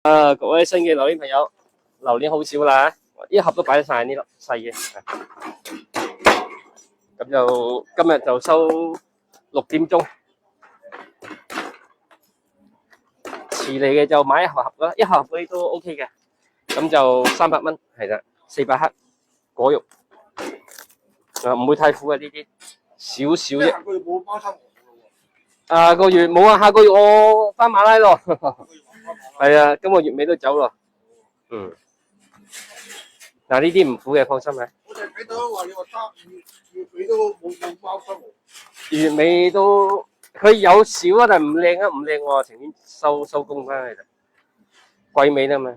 各位新嘅榴蓮朋友，榴蓮好少啦，一盒都擺得晒呢粒細嘅。咁就今日就收6點鐘，遲嚟嘅就買一盒啦，一盒嗰啲都 OK 嘅。咁就300蚊，係啦，400克果肉，唔會太苦嘅呢啲，少少啫。下個月冇貓生下個月冇啊，下個月我翻馬拉咯。係啊，今個月尾都走咯。嗱，呢啲唔苦嘅，放心啊。我就睇到話你話月尾都冇貓生喎。月尾都佢有少啊，但係唔靚啊，唔靚喎，情願收工翻嚟啦。季尾啦嘛，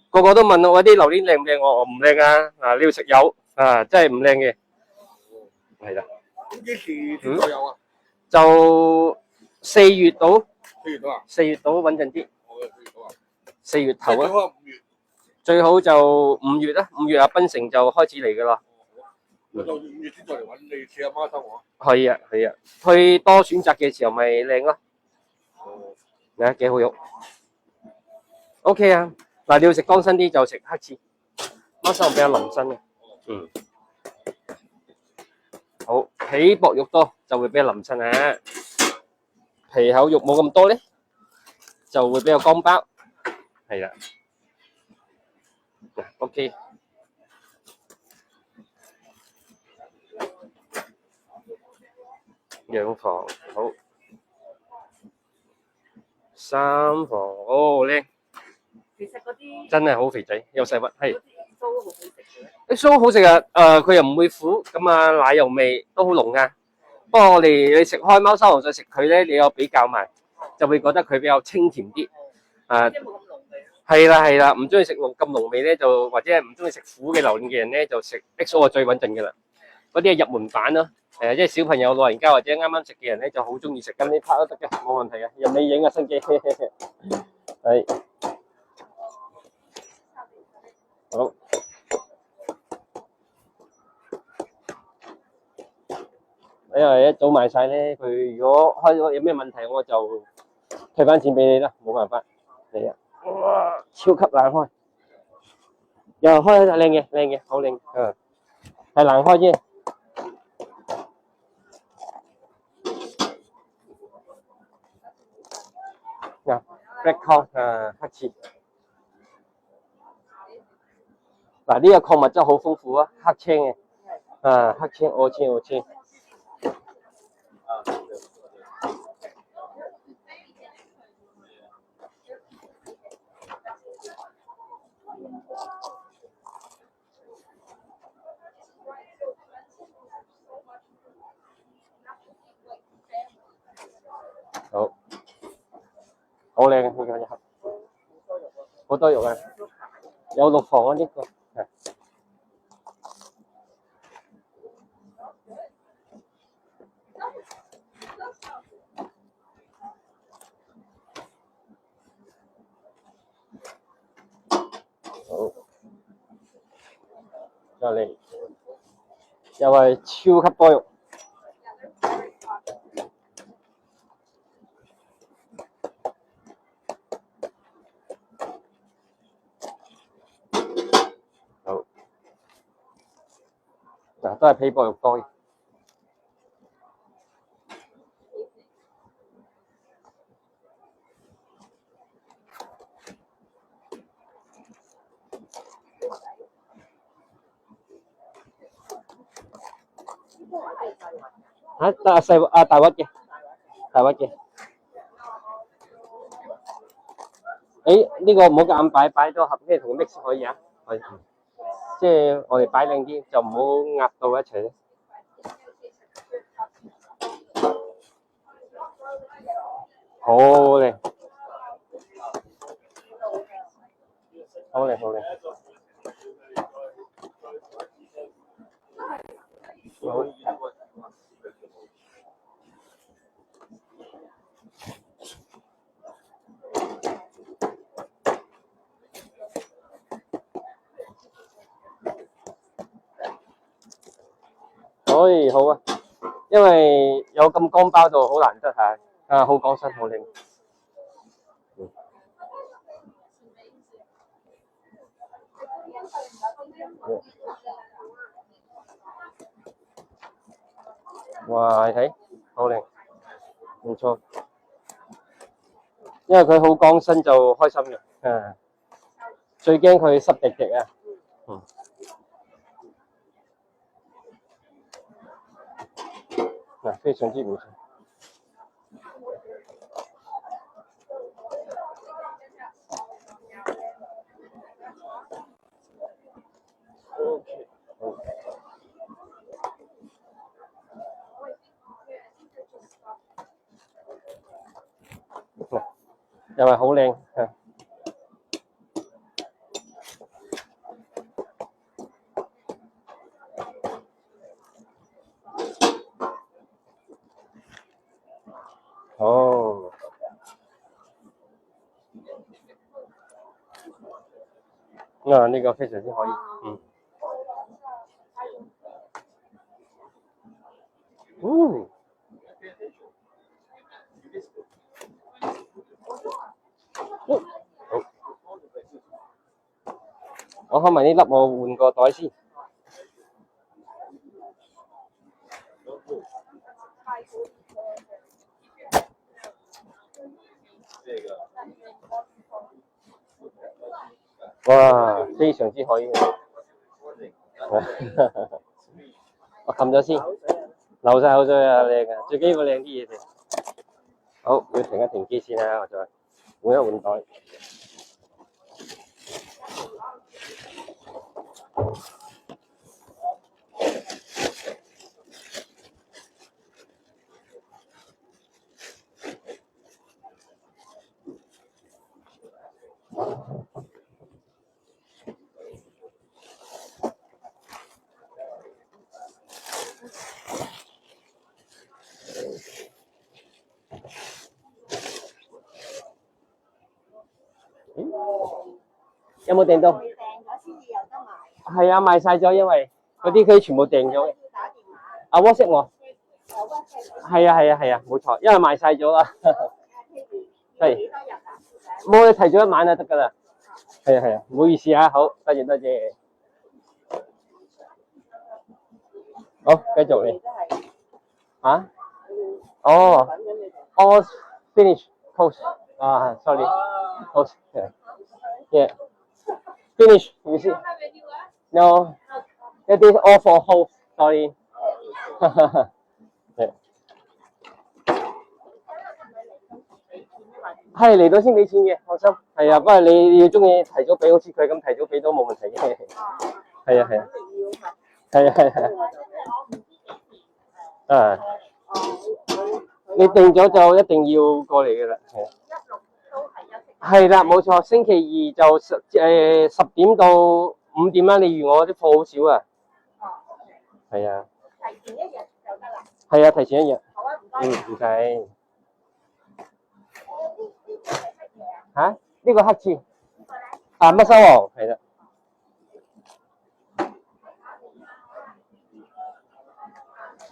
個個都問我啲榴蓮靚唔靚，我唔靚啊，你要食有啊，真係唔靚嘅。係啦。咁幾時先再有啊？就4月到。4月到啊？4月到穩陣啲。4月到啊？4月頭啊。最好啊5月。最好就5月啦，5月阿檳城就開始嚟噶啦。我就5月先再嚟揾你試下貓生喎。係啊，佢多選擇嘅時候咪靚咯。嗱，幾好肉。OK 啊，嗱，你要食乾身啲就食黑刺，貓生比較腍身嘅。好，皮薄肉多就會比較腍身啊，皮厚肉冇咁多咧，就會比較乾包。係啦。OK，兩房好，3房哦靚，其實嗰啲真係好肥仔，又細粒，係。酥好好食嘅。啲酥好食啊，佢又唔會苦，咁啊奶油味都好濃啊。不過你食開貓砂王再食佢咧，你有比較埋，就會覺得佢比較清甜啲。即係冇咁濃味。係啦，唔中意食咁濃味咧，就或者係唔中意食苦嘅榴蓮嘅人咧，就食 XO 係最穩陣嘅啦。嗰啲係入門版咯，即係小朋友、老人家或者啱啱食嘅人咧，就好中意食。咁呢 part 都得嘅，冇問題嘅。任你影啊，新記。係。好。因為一早賣晒咧，佢如果開咗有咩問題，我就退翻錢俾你啦，冇辦法。嚟啊！哇，超級難開，又開靚嘅，好靚，係難開啫。嗱 ，black corn 黑刺。嗱，呢個礦物質好豐富啊，黑青嘅，黑青我青。好，好靚嘅呢個一盒，好多肉啊，有6房啊呢個，係。好，再嚟，又係超級多肉。好，嗱，都係皮薄肉多嘅。得細大屈嘅，呢個唔好夾硬擺多盒，咩同 mix 可以啊？可以，即係我哋擺靚啲，就唔好壓到一齊咧。好靚，好靚。好。可以好啊，因為有咁乾包到好難得嚇，好講身好靚。哇，你睇好靚，唔錯。因為佢好剛身就開心嘅，最驚佢濕滴滴啊。非常之唔錯。又係好靚，哦，呢個非常之可以，我開埋呢粒，我換個袋先。哇，非常之可以。我冚咗先，流晒口水啊，靚啊！最緊要靚啲嘢先。好，要停一停機先啦，我再換一換袋。有冇訂到？訂咗先至有得賣。係啊，賣晒咗，因為嗰啲佢全部訂咗嘅。啊 WhatsApp 我。係啊，冇錯，因為賣晒咗啦。係。冇，你提早一晚就得㗎啦。係啊，唔好意思啊，好，多謝。好，繼續嚟。啊？哦 finish post 啊 ，sorry post yeah finish you see no that is all for host sorry 係嚟到先俾錢嘅，放心。係啊，不過你要中意提早俾，好似佢咁提早俾都冇問題嘅。係啊。啊，你訂咗就一定要過嚟嘅啦。係啦，冇錯。星期二就10點到5點啦。你預我啲貨好少啊。係啊。提前一日就得啦。係啊，提前一日。好啊，唔該。唔使。嚇？呢個黑刺。啊，乜收王？係啦。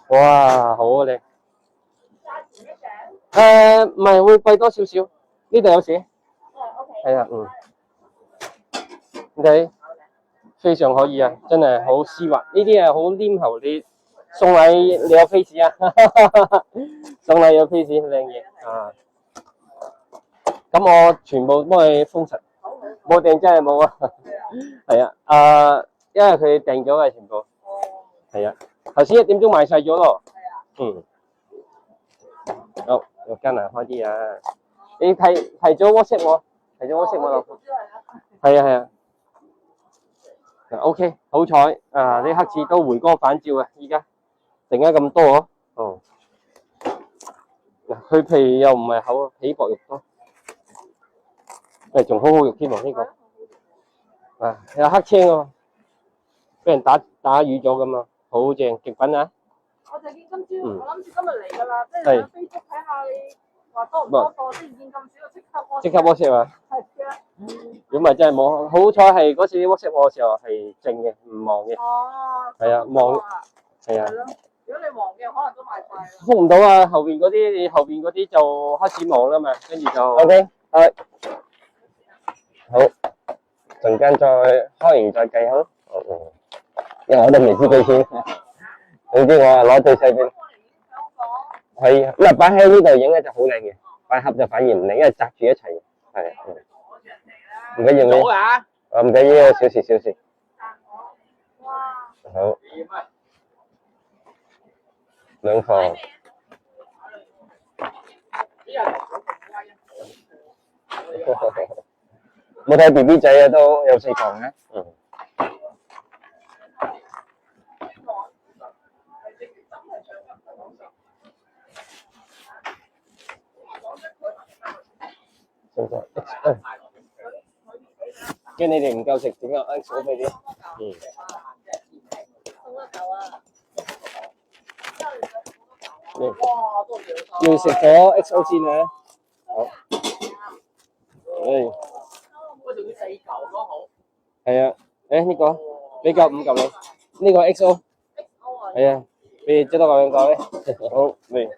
哇，好靚！唔係會貴多少少，呢度有寫。係啊，你非常可以啊，真係好絲滑，呢啲係好黏喉，你送禮你有 face 啊，送禮有 face 靚嘢啊！咁我全部幫你封實，冇訂真係冇啊，係啊，因為佢訂咗嘅全部，係啊。頭先1點鐘賣晒咗咯。好，我艱難開啲啊！你提早 WhatsApp 我，老婆。係啊。OK， 好彩啊！啲黑刺都回光返照啊！依家剩咗咁多哦。嗱，佢皮又唔係厚啊，皮薄肉多。仲好肉添喎呢個。啊，有黑青喎，俾人打瘀咗咁啊！好正，極品啊！我就見今朝，我諗住今日嚟㗎啦，即係喺 Facebook 睇下你話多唔多貨，即係見咁少就即刻 WhatsApp 啊！係啊！如果唔係真係冇，好彩係嗰次 WhatsApp 我嘅時候係靜嘅，唔忙嘅。哦。係啊，忙。係啊。如果你忙嘅，可能都賣晒。覆唔到啊！後邊嗰啲就開始忙啦嘛，跟住就 OK， 好，陣間再開完再計好。因為我都未知幾錢。總之我係攞最細嘅。係啊，咁啊擺喺呢度影咧就好靚嘅，擺盒就反而唔靚，因為擲住一齊。係，唔緊要嘅。唔緊要，小事小事。好。兩房。冇睇 BB 仔啊，都有4房嘅。嗯。驚你哋唔夠食，點解 XO 俾啲？嗯。要食咗 XO 先啊！好。係啊，呢個俾夠5嚿你，呢個 XO。係啊，俾最多2嚿咧。好，嚟。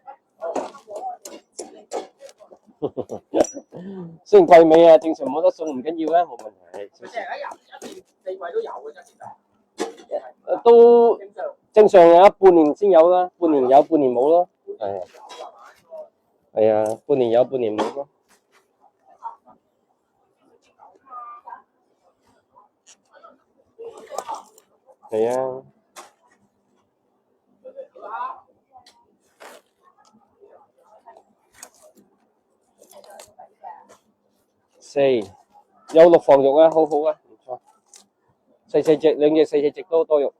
雖然貴尾啊，正常冇得送唔緊要啊，冇問題。4季都有嘅啫，其實。都正常有半年先有啦，半年有半年冇咯。係啊。係啊，半年有半年冇咯。係啊。4有6房肉啊，好好啊，唔錯。細隻，2隻細隻都多肉。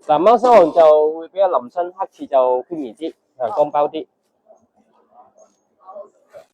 嗱，貓山王就會比較腍身，黑刺就偏宜啲，光包啲。